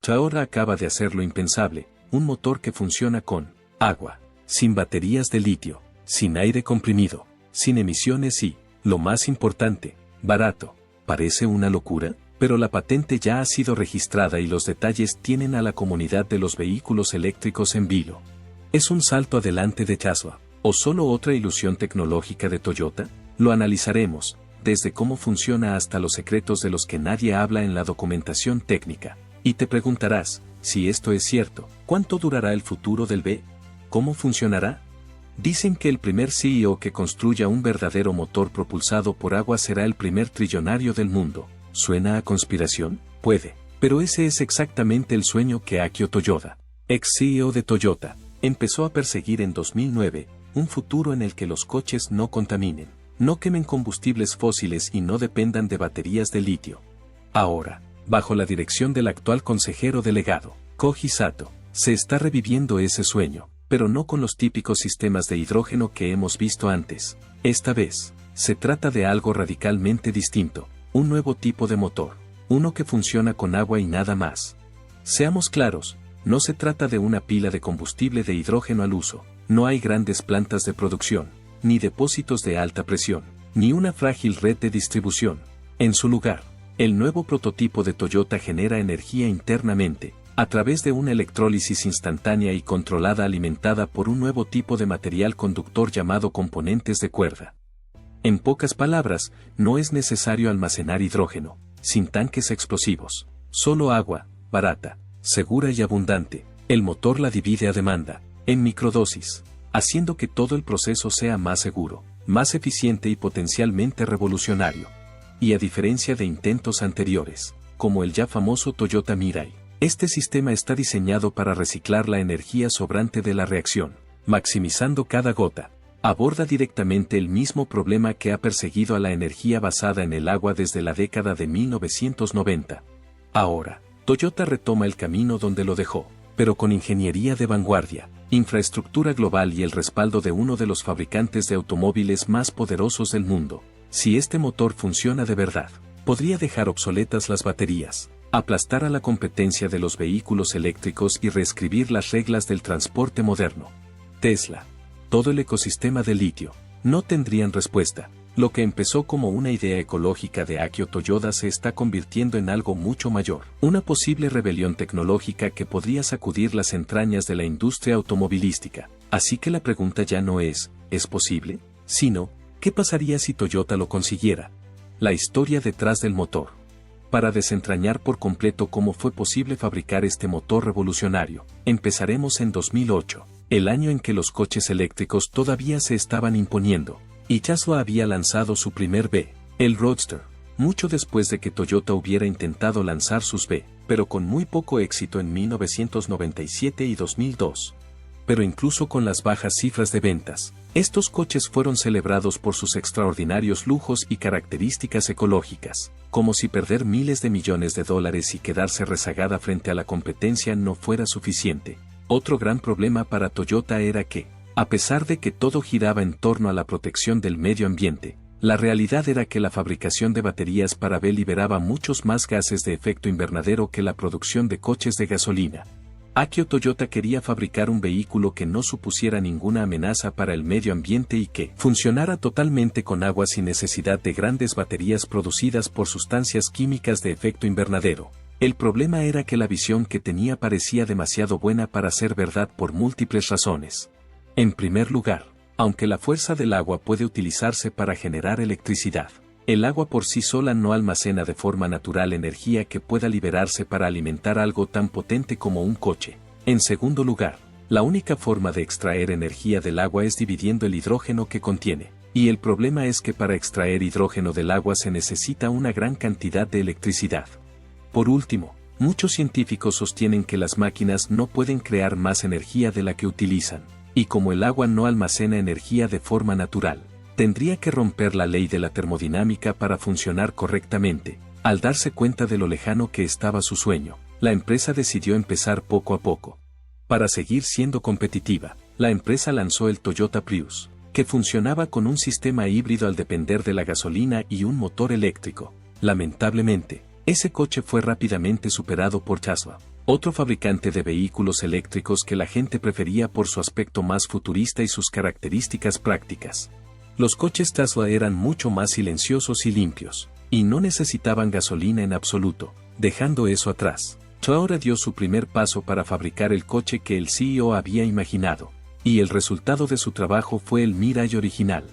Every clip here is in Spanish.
Ahora acaba de hacer lo impensable, un motor que funciona con agua, sin baterías de litio, sin aire comprimido, sin emisiones y, lo más importante, barato. ¿Parece una locura? Pero la patente ya ha sido registrada y los detalles tienen a la comunidad de los vehículos eléctricos en vilo. ¿Es un salto adelante de Tesla, o solo otra ilusión tecnológica de Toyota? Lo analizaremos, desde cómo funciona hasta los secretos de los que nadie habla en la documentación técnica. Y te preguntarás, si esto es cierto, ¿cuánto durará el futuro del B? ¿Cómo funcionará? Dicen que el primer CEO que construya un verdadero motor propulsado por agua será el primer trillonario del mundo. ¿Suena a conspiración? Puede, pero ese es exactamente el sueño que Akio Toyoda, ex CEO de Toyota, empezó a perseguir en 2009, un futuro en el que los coches no contaminen, no quemen combustibles fósiles y no dependan de baterías de litio. Ahora, bajo la dirección del actual consejero delegado, Koji Sato, se está reviviendo ese sueño, pero no con los típicos sistemas de hidrógeno que hemos visto antes. Esta vez, se trata de algo radicalmente distinto, un nuevo tipo de motor, uno que funciona con agua y nada más. Seamos claros, no se trata de una pila de combustible de hidrógeno al uso, no hay grandes plantas de producción, ni depósitos de alta presión, ni una frágil red de distribución. En su lugar, el nuevo prototipo de Toyota genera energía internamente, a través de una electrólisis instantánea y controlada alimentada por un nuevo tipo de material conductor llamado componentes de cuerda. En pocas palabras, no es necesario almacenar hidrógeno, sin tanques explosivos, solo agua, barata, segura y abundante. El motor la divide a demanda, en microdosis, haciendo que todo el proceso sea más seguro, más eficiente y potencialmente revolucionario. Y a diferencia de intentos anteriores, como el ya famoso Toyota Mirai, este sistema está diseñado para reciclar la energía sobrante de la reacción, maximizando cada gota. Aborda directamente el mismo problema que ha perseguido a la energía basada en el agua desde la década de 1990. Ahora, Toyota retoma el camino donde lo dejó, pero con ingeniería de vanguardia, infraestructura global y el respaldo de uno de los fabricantes de automóviles más poderosos del mundo. Si este motor funciona de verdad, podría dejar obsoletas las baterías, aplastar a la competencia de los vehículos eléctricos y reescribir las reglas del transporte moderno. Tesla, todo el ecosistema de litio, no tendrían respuesta. Lo que empezó como una idea ecológica de Akio Toyoda se está convirtiendo en algo mucho mayor, una posible rebelión tecnológica que podría sacudir las entrañas de la industria automovilística. Así que la pregunta ya no ¿es posible?, sino, ¿qué pasaría si Toyota lo consiguiera? La historia detrás del motor. Para desentrañar por completo cómo fue posible fabricar este motor revolucionario, empezaremos en 2008, el año en que los coches eléctricos todavía se estaban imponiendo, y Tesla había lanzado su primer B, el Roadster, mucho después de que Toyota hubiera intentado lanzar sus B, pero con muy poco éxito en 1997 y 2002. Pero incluso con las bajas cifras de ventas, estos coches fueron celebrados por sus extraordinarios lujos y características ecológicas, como si perder miles de millones de dólares y quedarse rezagada frente a la competencia no fuera suficiente. Otro gran problema para Toyota era que, a pesar de que todo giraba en torno a la protección del medio ambiente, la realidad era que la fabricación de baterías para B liberaba muchos más gases de efecto invernadero que la producción de coches de gasolina. Akio Toyoda quería fabricar un vehículo que no supusiera ninguna amenaza para el medio ambiente y que funcionara totalmente con agua sin necesidad de grandes baterías producidas por sustancias químicas de efecto invernadero. El problema era que la visión que tenía parecía demasiado buena para ser verdad por múltiples razones. En primer lugar, aunque la fuerza del agua puede utilizarse para generar electricidad, el agua por sí sola no almacena de forma natural energía que pueda liberarse para alimentar algo tan potente como un coche. En segundo lugar, la única forma de extraer energía del agua es dividiendo el hidrógeno que contiene, y el problema es que para extraer hidrógeno del agua se necesita una gran cantidad de electricidad. Por último, muchos científicos sostienen que las máquinas no pueden crear más energía de la que utilizan, y como el agua no almacena energía de forma natural, tendría que romper la ley de la termodinámica para funcionar correctamente. Al darse cuenta de lo lejano que estaba su sueño, la empresa decidió empezar poco a poco. Para seguir siendo competitiva, la empresa lanzó el Toyota Prius, que funcionaba con un sistema híbrido al depender de la gasolina y un motor eléctrico. Lamentablemente, ese coche fue rápidamente superado por Tesla, otro fabricante de vehículos eléctricos que la gente prefería por su aspecto más futurista y sus características prácticas. Los coches Tesla eran mucho más silenciosos y limpios, y no necesitaban gasolina en absoluto. Dejando eso atrás, Toyota dio su primer paso para fabricar el coche que el CEO había imaginado, y el resultado de su trabajo fue el Mirai original.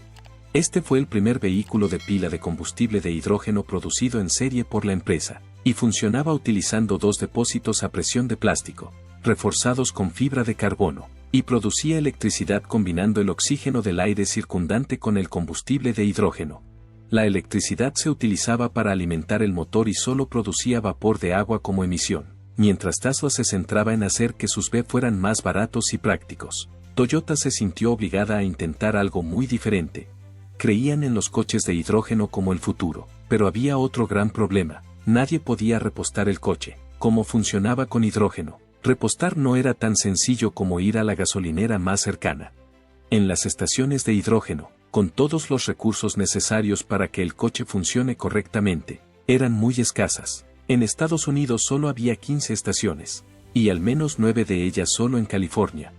Este fue el primer vehículo de pila de combustible de hidrógeno producido en serie por la empresa, y funcionaba utilizando dos depósitos a presión de plástico, reforzados con fibra de carbono, y producía electricidad combinando el oxígeno del aire circundante con el combustible de hidrógeno. La electricidad se utilizaba para alimentar el motor y solo producía vapor de agua como emisión, mientras Tesla se centraba en hacer que sus BEV fueran más baratos y prácticos. Toyota se sintió obligada a intentar algo muy diferente. Creían en los coches de hidrógeno como el futuro, pero había otro gran problema: nadie podía repostar el coche. ¿Cómo funcionaba con hidrógeno? Repostar no era tan sencillo como ir a la gasolinera más cercana. En las estaciones de hidrógeno, con todos los recursos necesarios para que el coche funcione correctamente, eran muy escasas. En Estados Unidos solo había 15 estaciones, y al menos 9 de ellas solo en California.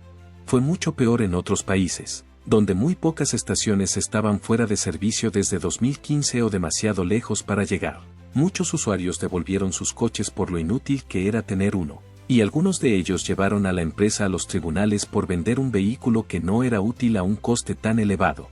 Fue mucho peor en otros países, donde muy pocas estaciones estaban fuera de servicio desde 2015 o demasiado lejos para llegar. Muchos usuarios devolvieron sus coches por lo inútil que era tener uno, y algunos de ellos llevaron a la empresa a los tribunales por vender un vehículo que no era útil a un coste tan elevado.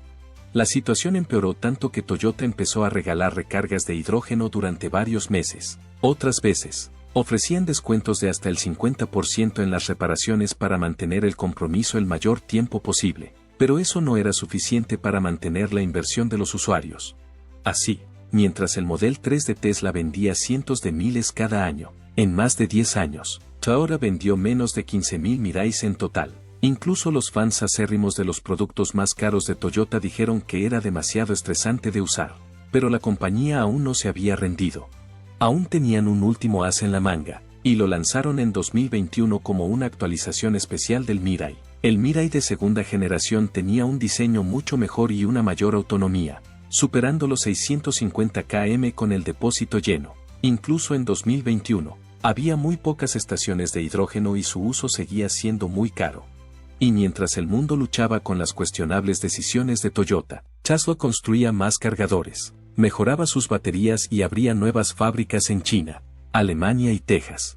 La situación empeoró tanto que Toyota empezó a regalar recargas de hidrógeno durante varios meses. Otras veces, ofrecían descuentos de hasta el 50% en las reparaciones para mantener el compromiso el mayor tiempo posible, pero eso no era suficiente para mantener la inversión de los usuarios. Así, mientras el Model 3 de Tesla vendía cientos de miles cada año, en más de 10 años, Toyota vendió menos de 15.000 Mirais en total. Incluso los fans acérrimos de los productos más caros de Toyota dijeron que era demasiado estresante de usar, pero la compañía aún no se había rendido. Aún tenían un último as en la manga, y lo lanzaron en 2021 como una actualización especial del Mirai. El Mirai de segunda generación tenía un diseño mucho mejor y una mayor autonomía, superando los 650 km con el depósito lleno. Incluso en 2021, había muy pocas estaciones de hidrógeno y su uso seguía siendo muy caro. Y mientras el mundo luchaba con las cuestionables decisiones de Toyota, Tesla construía más cargadores, mejoraba sus baterías y abría nuevas fábricas en China, Alemania y Texas.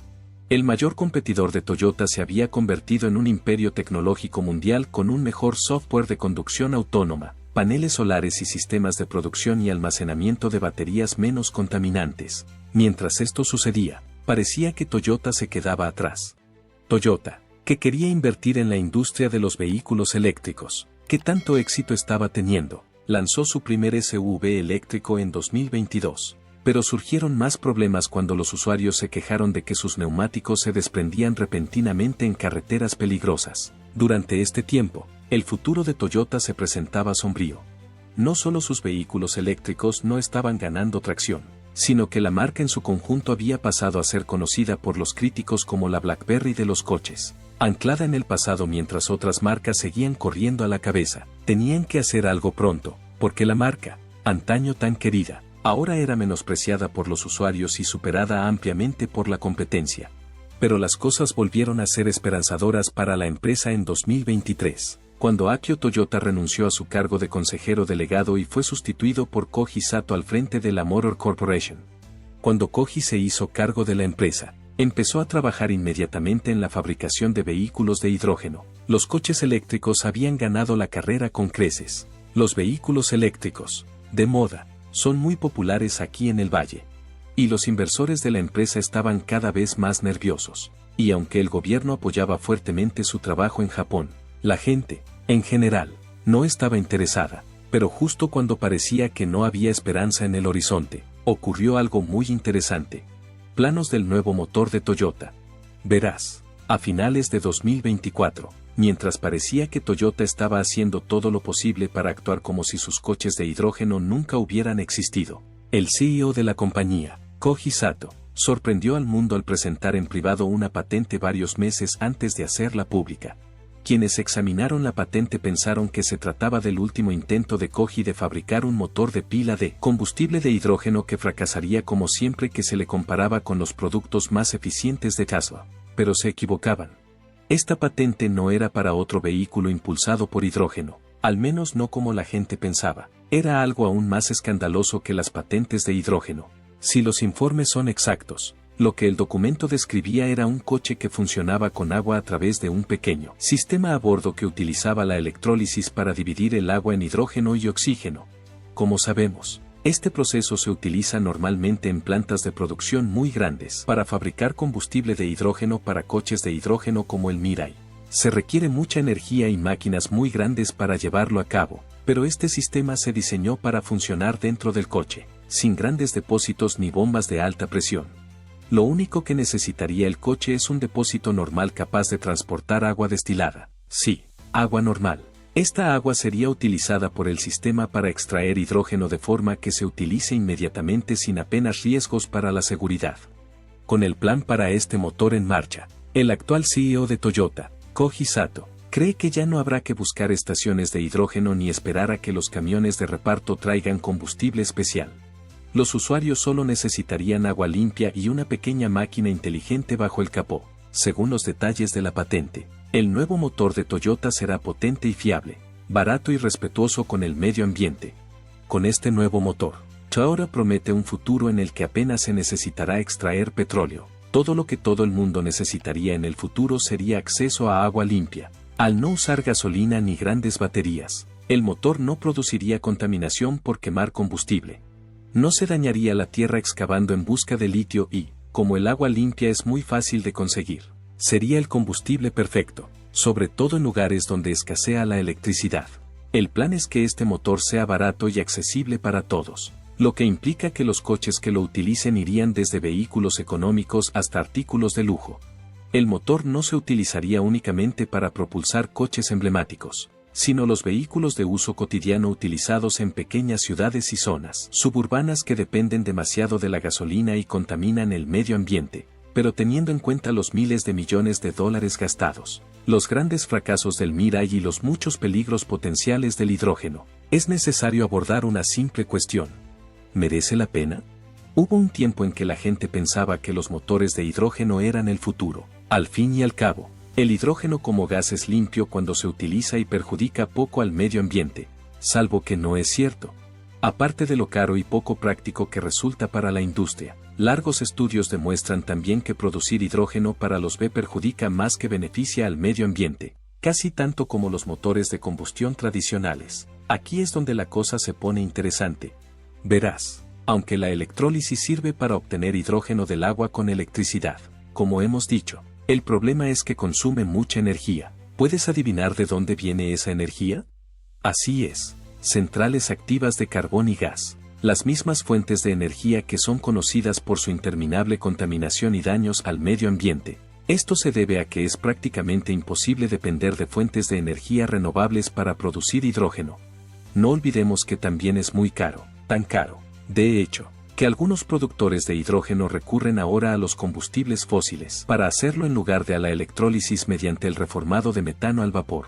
El mayor competidor de Toyota se había convertido en un imperio tecnológico mundial con un mejor software de conducción autónoma, paneles solares y sistemas de producción y almacenamiento de baterías menos contaminantes. Mientras esto sucedía, parecía que Toyota se quedaba atrás. Toyota, que quería invertir en la industria de los vehículos eléctricos, que tanto éxito estaba teniendo, lanzó su primer SUV eléctrico en 2022. Pero surgieron más problemas cuando los usuarios se quejaron de que sus neumáticos se desprendían repentinamente en carreteras peligrosas. Durante este tiempo, el futuro de Toyota se presentaba sombrío. No solo sus vehículos eléctricos no estaban ganando tracción, sino que la marca en su conjunto había pasado a ser conocida por los críticos como la BlackBerry de los coches. Anclada en el pasado mientras otras marcas seguían corriendo a la cabeza, tenían que hacer algo pronto, porque la marca, antaño tan querida, ahora era menospreciada por los usuarios y superada ampliamente por la competencia. Pero las cosas volvieron a ser esperanzadoras para la empresa en 2023, cuando Akio Toyoda renunció a su cargo de consejero delegado y fue sustituido por Koji Sato al frente de la Motor Corporation. Cuando Koji se hizo cargo de la empresa, empezó a trabajar inmediatamente en la fabricación de vehículos de hidrógeno. Los coches eléctricos habían ganado la carrera con creces. Los vehículos eléctricos, de moda, son muy populares aquí en el Valle. Y los inversores de la empresa estaban cada vez más nerviosos. Y aunque el gobierno apoyaba fuertemente su trabajo en Japón, la gente, en general, no estaba interesada. Pero justo cuando parecía que no había esperanza en el horizonte, ocurrió algo muy interesante. Planos del nuevo motor de Toyota. Verás, a finales de 2024, mientras parecía que Toyota estaba haciendo todo lo posible para actuar como si sus coches de hidrógeno nunca hubieran existido, el CEO de la compañía, Koji Sato, sorprendió al mundo al presentar en privado una patente varios meses antes de hacerla pública. Quienes examinaron la patente pensaron que se trataba del último intento de Koji de fabricar un motor de pila de combustible de hidrógeno que fracasaría como siempre que se le comparaba con los productos más eficientes de Tesla. pero se equivocaban. Esta patente no era para otro vehículo impulsado por hidrógeno, al menos no como la gente pensaba. Era algo aún más escandaloso que las patentes de hidrógeno. Si los informes son exactos, lo que el documento describía era un coche que funcionaba con agua a través de un pequeño sistema a bordo que utilizaba la electrólisis para dividir el agua en hidrógeno y oxígeno. Como sabemos, este proceso se utiliza normalmente en plantas de producción muy grandes para fabricar combustible de hidrógeno para coches de hidrógeno como el Mirai. Se requiere mucha energía y máquinas muy grandes para llevarlo a cabo, pero este sistema se diseñó para funcionar dentro del coche, sin grandes depósitos ni bombas de alta presión. Lo único que necesitaría el coche es un depósito normal capaz de transportar agua destilada. Sí, agua normal. Esta agua sería utilizada por el sistema para extraer hidrógeno de forma que se utilice inmediatamente sin apenas riesgos para la seguridad. Con el plan para este motor en marcha, el actual CEO de Toyota, Koji Sato, cree que ya no habrá que buscar estaciones de hidrógeno ni esperar a que los camiones de reparto traigan combustible especial. Los usuarios solo necesitarían agua limpia y una pequeña máquina inteligente bajo el capó. Según los detalles de la patente, el nuevo motor de Toyota será potente y fiable, barato y respetuoso con el medio ambiente. Con este nuevo motor, Toyota promete un futuro en el que apenas se necesitará extraer petróleo. Todo lo que todo el mundo necesitaría en el futuro sería acceso a agua limpia. Al no usar gasolina ni grandes baterías, el motor no produciría contaminación por quemar combustible. No se dañaría la tierra excavando en busca de litio y, como el agua limpia es muy fácil de conseguir, sería el combustible perfecto, sobre todo en lugares donde escasea la electricidad. El plan es que este motor sea barato y accesible para todos, lo que implica que los coches que lo utilicen irían desde vehículos económicos hasta artículos de lujo. El motor no se utilizaría únicamente para propulsar coches emblemáticos, sino los vehículos de uso cotidiano utilizados en pequeñas ciudades y zonas suburbanas que dependen demasiado de la gasolina y contaminan el medio ambiente, pero teniendo en cuenta los miles de millones de dólares gastados, los grandes fracasos del Mirai y los muchos peligros potenciales del hidrógeno, es necesario abordar una simple cuestión. ¿Merece la pena? Hubo un tiempo en que la gente pensaba que los motores de hidrógeno eran el futuro. Al fin y al cabo, el hidrógeno como gas es limpio cuando se utiliza y perjudica poco al medio ambiente, salvo que no es cierto. Aparte de lo caro y poco práctico que resulta para la industria, largos estudios demuestran también que producir hidrógeno para los B perjudica más que beneficia al medio ambiente, casi tanto como los motores de combustión tradicionales. Aquí es donde la cosa se pone interesante. Verás, aunque la electrólisis sirve para obtener hidrógeno del agua con electricidad, como hemos dicho, el problema es que consume mucha energía. ¿Puedes adivinar de dónde viene esa energía? Así es, centrales activas de carbón y gas, las mismas fuentes de energía que son conocidas por su interminable contaminación y daños al medio ambiente. Esto se debe a que es prácticamente imposible depender de fuentes de energía renovables para producir hidrógeno. No olvidemos que también es muy caro, tan caro, de hecho, que algunos productores de hidrógeno recurren ahora a los combustibles fósiles para hacerlo en lugar de a la electrólisis mediante el reformado de metano al vapor.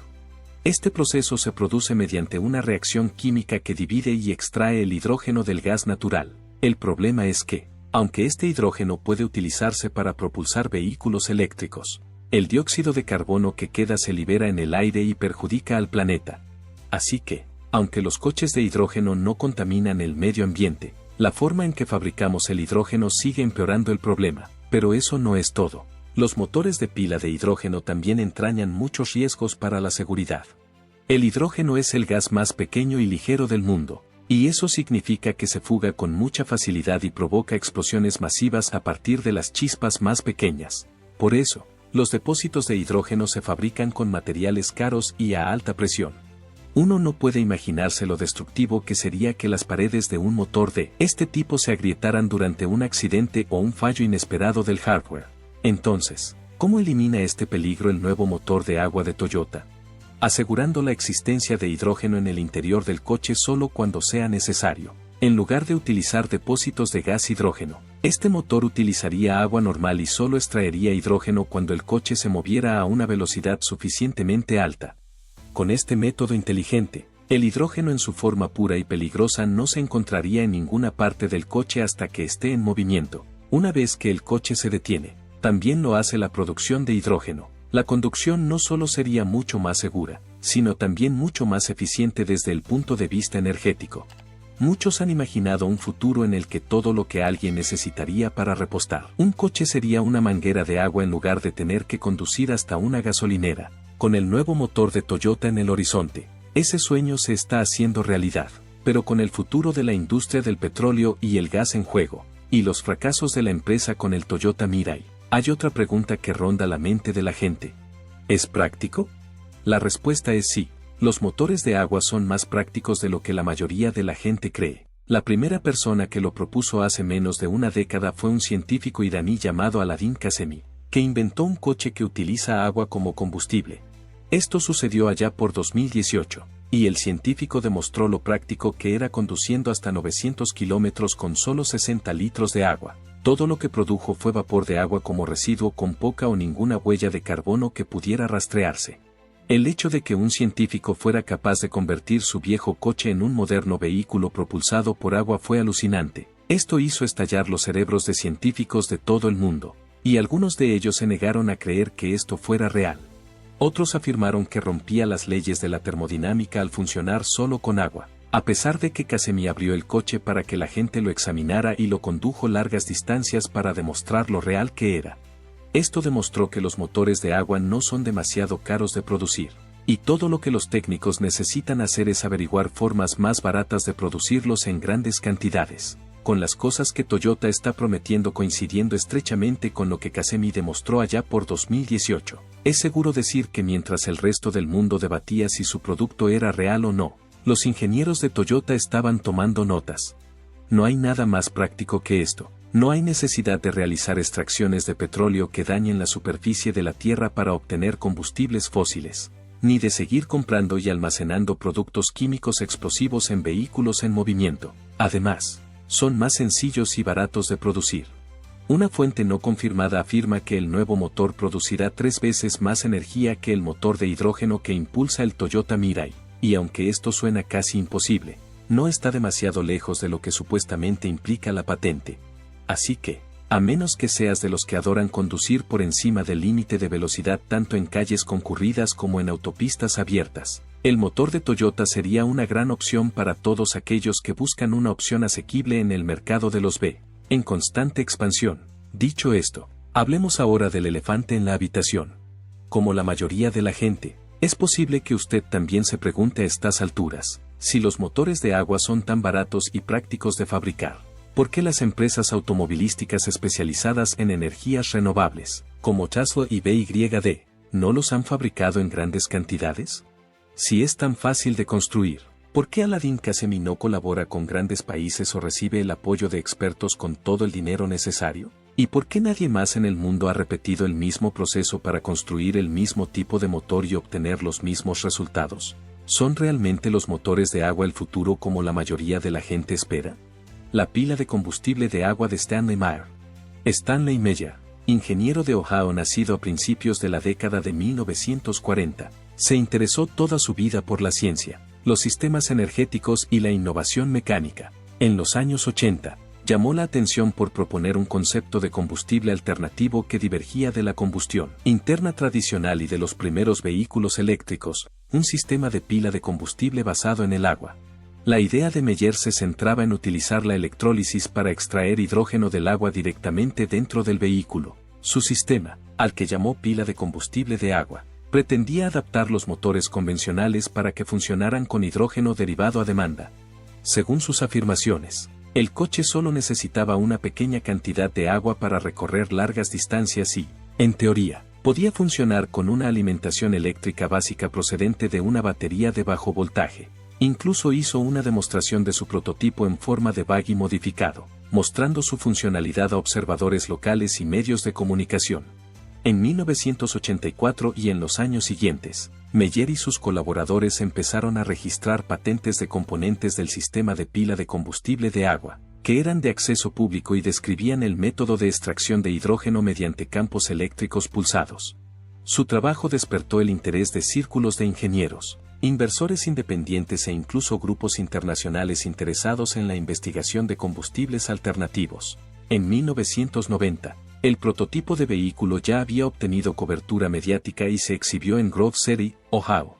Este proceso se produce mediante una reacción química que divide y extrae el hidrógeno del gas natural. El problema es que, aunque este hidrógeno puede utilizarse para propulsar vehículos eléctricos, el dióxido de carbono que queda se libera en el aire y perjudica al planeta. Así que, aunque los coches de hidrógeno no contaminan el medio ambiente, la forma en que fabricamos el hidrógeno sigue empeorando el problema, pero eso no es todo. Los motores de pila de hidrógeno también entrañan muchos riesgos para la seguridad. El hidrógeno es el gas más pequeño y ligero del mundo, y eso significa que se fuga con mucha facilidad y provoca explosiones masivas a partir de las chispas más pequeñas. Por eso, los depósitos de hidrógeno se fabrican con materiales caros y a alta presión. Uno no puede imaginarse lo destructivo que sería que las paredes de un motor de este tipo se agrietaran durante un accidente o un fallo inesperado del hardware. Entonces, ¿cómo elimina este peligro el nuevo motor de agua de Toyota? Asegurando la existencia de hidrógeno en el interior del coche solo cuando sea necesario. En lugar de utilizar depósitos de gas hidrógeno, este motor utilizaría agua normal y solo extraería hidrógeno cuando el coche se moviera a una velocidad suficientemente alta. Con este método inteligente, el hidrógeno en su forma pura y peligrosa no se encontraría en ninguna parte del coche hasta que esté en movimiento. Una vez que el coche se detiene, también lo hace la producción de hidrógeno. La conducción no solo sería mucho más segura, sino también mucho más eficiente desde el punto de vista energético. Muchos han imaginado un futuro en el que todo lo que alguien necesitaría para repostar un coche sería una manguera de agua en lugar de tener que conducir hasta una gasolinera. Con el nuevo motor de Toyota en el horizonte, ese sueño se está haciendo realidad. Pero con el futuro de la industria del petróleo y el gas en juego, y los fracasos de la empresa con el Toyota Mirai, hay otra pregunta que ronda la mente de la gente. ¿Es práctico? La respuesta es sí. Los motores de agua son más prácticos de lo que la mayoría de la gente cree. La primera persona que lo propuso hace menos de una década fue un científico iraní llamado Aladin Qasemi, que inventó un coche que utiliza agua como combustible. Esto sucedió allá por 2018, y el científico demostró lo práctico que era conduciendo hasta 900 kilómetros con solo 60 litros de agua. Todo lo que produjo fue vapor de agua como residuo con poca o ninguna huella de carbono que pudiera rastrearse. El hecho de que un científico fuera capaz de convertir su viejo coche en un moderno vehículo propulsado por agua fue alucinante. Esto hizo estallar los cerebros de científicos de todo el mundo, y algunos de ellos se negaron a creer que esto fuera real. Otros afirmaron que rompía las leyes de la termodinámica al funcionar solo con agua, a pesar de que Qasemi abrió el coche para que la gente lo examinara y lo condujo largas distancias para demostrar lo real que era. Esto demostró que los motores de agua no son demasiado caros de producir, y todo lo que los técnicos necesitan hacer es averiguar formas más baratas de producirlos en grandes cantidades. Con las cosas que Toyota está prometiendo coincidiendo estrechamente con lo que Qasemi demostró allá por 2018, es seguro decir que mientras el resto del mundo debatía si su producto era real o no, los ingenieros de Toyota estaban tomando notas. No hay nada más práctico que esto. No hay necesidad de realizar extracciones de petróleo que dañen la superficie de la Tierra para obtener combustibles fósiles, ni de seguir comprando y almacenando productos químicos explosivos en vehículos en movimiento. Además, son más sencillos y baratos de producir. Una fuente no confirmada afirma que el nuevo motor producirá 3 veces más energía que el motor de hidrógeno que impulsa el Toyota Mirai, y aunque esto suena casi imposible, no está demasiado lejos de lo que supuestamente implica la patente. Así que, a menos que seas de los que adoran conducir por encima del límite de velocidad tanto en calles concurridas como en autopistas abiertas, el motor de Toyota sería una gran opción para todos aquellos que buscan una opción asequible en el mercado de los B, en constante expansión. Dicho esto, hablemos ahora del elefante en la habitación. Como la mayoría de la gente, es posible que usted también se pregunte a estas alturas, si los motores de agua son tan baratos y prácticos de fabricar. ¿Por qué las empresas automovilísticas especializadas en energías renovables, como Tesla y BYD, no los han fabricado en grandes cantidades? Si es tan fácil de construir, ¿por qué Aladin Qasemi no colabora con grandes países o recibe el apoyo de expertos con todo el dinero necesario? ¿Y por qué nadie más en el mundo ha repetido el mismo proceso para construir el mismo tipo de motor y obtener los mismos resultados? ¿Son realmente los motores de agua el futuro como la mayoría de la gente espera? La pila de combustible de agua de Stanley Meyer. Stanley Meyer, ingeniero de Ohio nacido a principios de la década de 1940, se interesó toda su vida por la ciencia, los sistemas energéticos y la innovación mecánica. En los años 80, llamó la atención por proponer un concepto de combustible alternativo que divergía de la combustión interna tradicional y de los primeros vehículos eléctricos, un sistema de pila de combustible basado en el agua. La idea de Meyer se centraba en utilizar la electrólisis para extraer hidrógeno del agua directamente dentro del vehículo. Su sistema, al que llamó pila de combustible de agua, pretendía adaptar los motores convencionales para que funcionaran con hidrógeno derivado a demanda. Según sus afirmaciones, el coche solo necesitaba una pequeña cantidad de agua para recorrer largas distancias y, en teoría, podía funcionar con una alimentación eléctrica básica procedente de una batería de bajo voltaje. Incluso hizo una demostración de su prototipo en forma de buggy modificado, mostrando su funcionalidad a observadores locales y medios de comunicación. En 1984 y en los años siguientes, Meyer y sus colaboradores empezaron a registrar patentes de componentes del sistema de pila de combustible de agua, que eran de acceso público y describían el método de extracción de hidrógeno mediante campos eléctricos pulsados. Su trabajo despertó el interés de círculos de ingenieros, inversores independientes e incluso grupos internacionales interesados en la investigación de combustibles alternativos. En 1990, El prototipo de vehículo ya había obtenido cobertura mediática y se exhibió en Grove City, Ohio.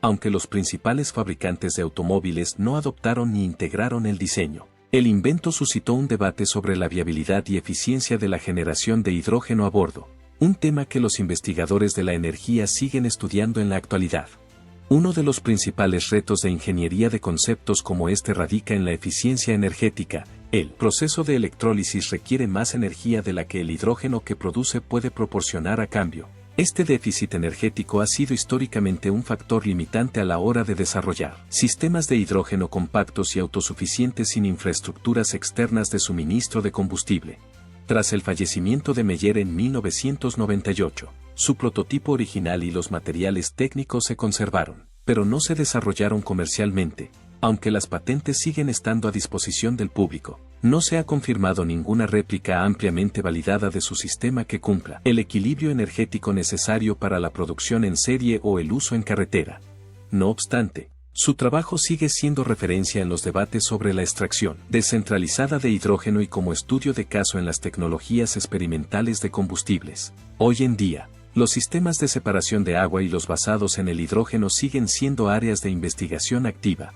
Aunque los principales fabricantes de automóviles no adoptaron ni integraron el diseño, el invento suscitó un debate sobre la viabilidad y eficiencia de la generación de hidrógeno a bordo, un tema que los investigadores de la energía siguen estudiando en la actualidad. Uno de los principales retos de ingeniería de conceptos como este radica en la eficiencia energética. El proceso de electrólisis requiere más energía de la que el hidrógeno que produce puede proporcionar a cambio. Este déficit energético ha sido históricamente un factor limitante a la hora de desarrollar sistemas de hidrógeno compactos y autosuficientes sin infraestructuras externas de suministro de combustible. Tras el fallecimiento de Meyer en 1998, su prototipo original y los materiales técnicos se conservaron, pero no se desarrollaron comercialmente. Aunque las patentes siguen estando a disposición del público, no se ha confirmado ninguna réplica ampliamente validada de su sistema que cumpla el equilibrio energético necesario para la producción en serie o el uso en carretera. No obstante, su trabajo sigue siendo referencia en los debates sobre la extracción descentralizada de hidrógeno y como estudio de caso en las tecnologías experimentales de combustibles. Hoy en día, los sistemas de separación de agua y los basados en el hidrógeno siguen siendo áreas de investigación activa.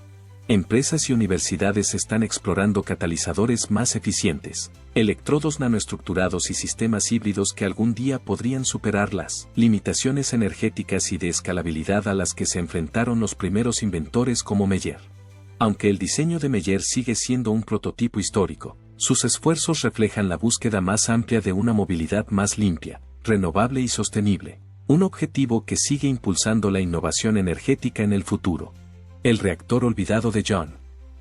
Empresas y universidades están explorando catalizadores más eficientes, electrodos nanoestructurados y sistemas híbridos que algún día podrían superar las limitaciones energéticas y de escalabilidad a las que se enfrentaron los primeros inventores como Meyer. Aunque el diseño de Meyer sigue siendo un prototipo histórico, sus esfuerzos reflejan la búsqueda más amplia de una movilidad más limpia, renovable y sostenible, un objetivo que sigue impulsando la innovación energética en el futuro. El reactor olvidado de John.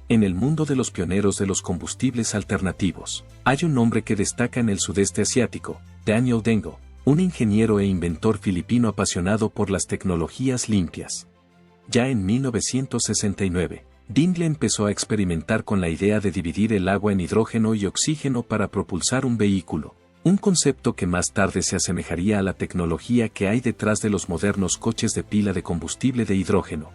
En el mundo de los pioneros de los combustibles alternativos, hay un nombre que destaca en el sudeste asiático, Daniel Dengel, un ingeniero e inventor filipino apasionado por las tecnologías limpias. Ya en 1969, Dingle empezó a experimentar con la idea de dividir el agua en hidrógeno y oxígeno para propulsar un vehículo, un concepto que más tarde se asemejaría a la tecnología que hay detrás de los modernos coches de pila de combustible de hidrógeno.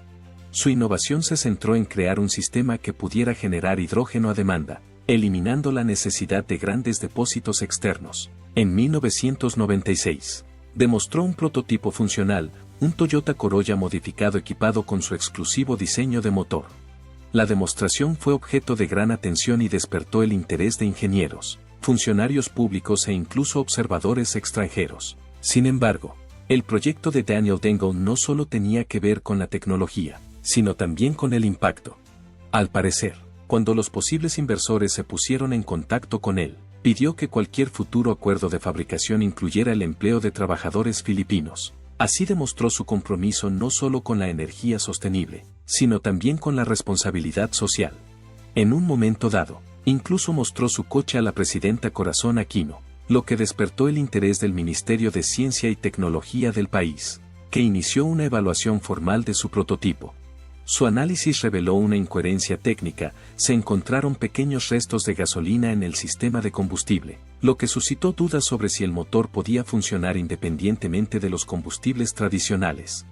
Su innovación se centró en crear un sistema que pudiera generar hidrógeno a demanda, eliminando la necesidad de grandes depósitos externos. En 1996, demostró un prototipo funcional, un Toyota Corolla modificado equipado con su exclusivo diseño de motor. La demostración fue objeto de gran atención y despertó el interés de ingenieros, funcionarios públicos e incluso observadores extranjeros. Sin embargo, el proyecto de Daniel Dengel no solo tenía que ver con la tecnología, sino también con el impacto. Al parecer, cuando los posibles inversores se pusieron en contacto con él, pidió que cualquier futuro acuerdo de fabricación incluyera el empleo de trabajadores filipinos. Así demostró su compromiso no solo con la energía sostenible, sino también con la responsabilidad social. En un momento dado, incluso mostró su coche a la presidenta Corazón Aquino, lo que despertó el interés del Ministerio de Ciencia y Tecnología del país, que inició una evaluación formal de su prototipo. Su análisis reveló una incoherencia técnica, se encontraron pequeños restos de gasolina en el sistema de combustible, lo que suscitó dudas sobre si el motor podía funcionar independientemente de los combustibles tradicionales.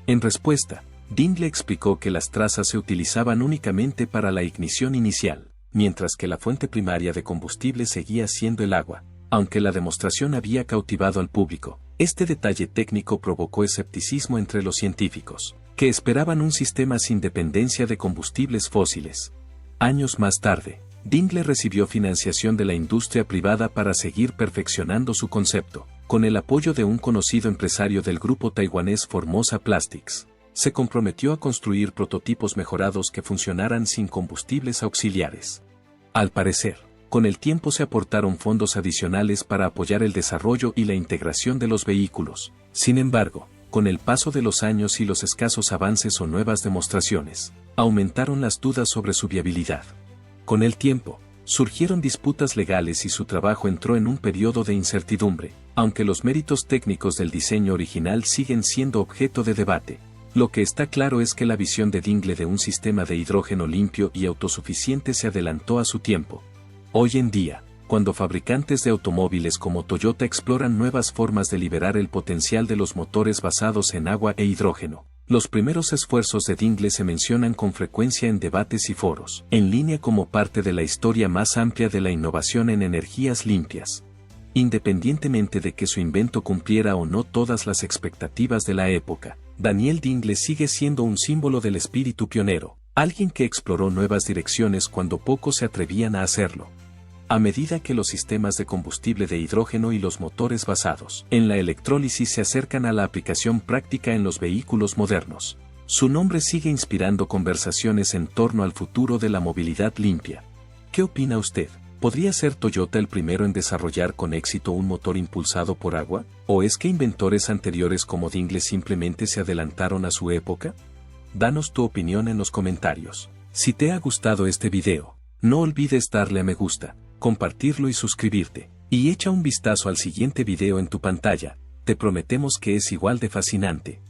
En respuesta, Dingle explicó que las trazas se utilizaban únicamente para la ignición inicial, mientras que la fuente primaria de combustible seguía siendo el agua. Aunque la demostración había cautivado al público, este detalle técnico provocó escepticismo entre los científicos, que esperaban un sistema sin dependencia de combustibles fósiles. Años más tarde, Dingle recibió financiación de la industria privada para seguir perfeccionando su concepto. Con el apoyo de un conocido empresario del grupo taiwanés Formosa Plastics, se comprometió a construir prototipos mejorados que funcionaran sin combustibles auxiliares. Al parecer, con el tiempo se aportaron fondos adicionales para apoyar el desarrollo y la integración de los vehículos. Sin embargo, con el paso de los años y los escasos avances o nuevas demostraciones, aumentaron las dudas sobre su viabilidad. Con el tiempo, surgieron disputas legales y su trabajo entró en un periodo de incertidumbre, aunque los méritos técnicos del diseño original siguen siendo objeto de debate. Lo que está claro es que la visión de Dingle de un sistema de hidrógeno limpio y autosuficiente se adelantó a su tiempo. Hoy en día, cuando fabricantes de automóviles como Toyota exploran nuevas formas de liberar el potencial de los motores basados en agua e hidrógeno, los primeros esfuerzos de Dingle se mencionan con frecuencia en debates y foros en línea como parte de la historia más amplia de la innovación en energías limpias. Independientemente de que su invento cumpliera o no todas las expectativas de la época, Daniel Dingle sigue siendo un símbolo del espíritu pionero, alguien que exploró nuevas direcciones cuando pocos se atrevían a hacerlo. A medida que los sistemas de combustible de hidrógeno y los motores basados en la electrólisis se acercan a la aplicación práctica en los vehículos modernos, su nombre sigue inspirando conversaciones en torno al futuro de la movilidad limpia. ¿Qué opina usted? ¿Podría ser Toyota el primero en desarrollar con éxito un motor impulsado por agua? ¿O es que inventores anteriores como Dingle simplemente se adelantaron a su época? Danos tu opinión en los comentarios. Si te ha gustado este video, no olvides darle a me gusta, compartirlo y suscribirte, y echa un vistazo al siguiente video en tu pantalla, te prometemos que es igual de fascinante.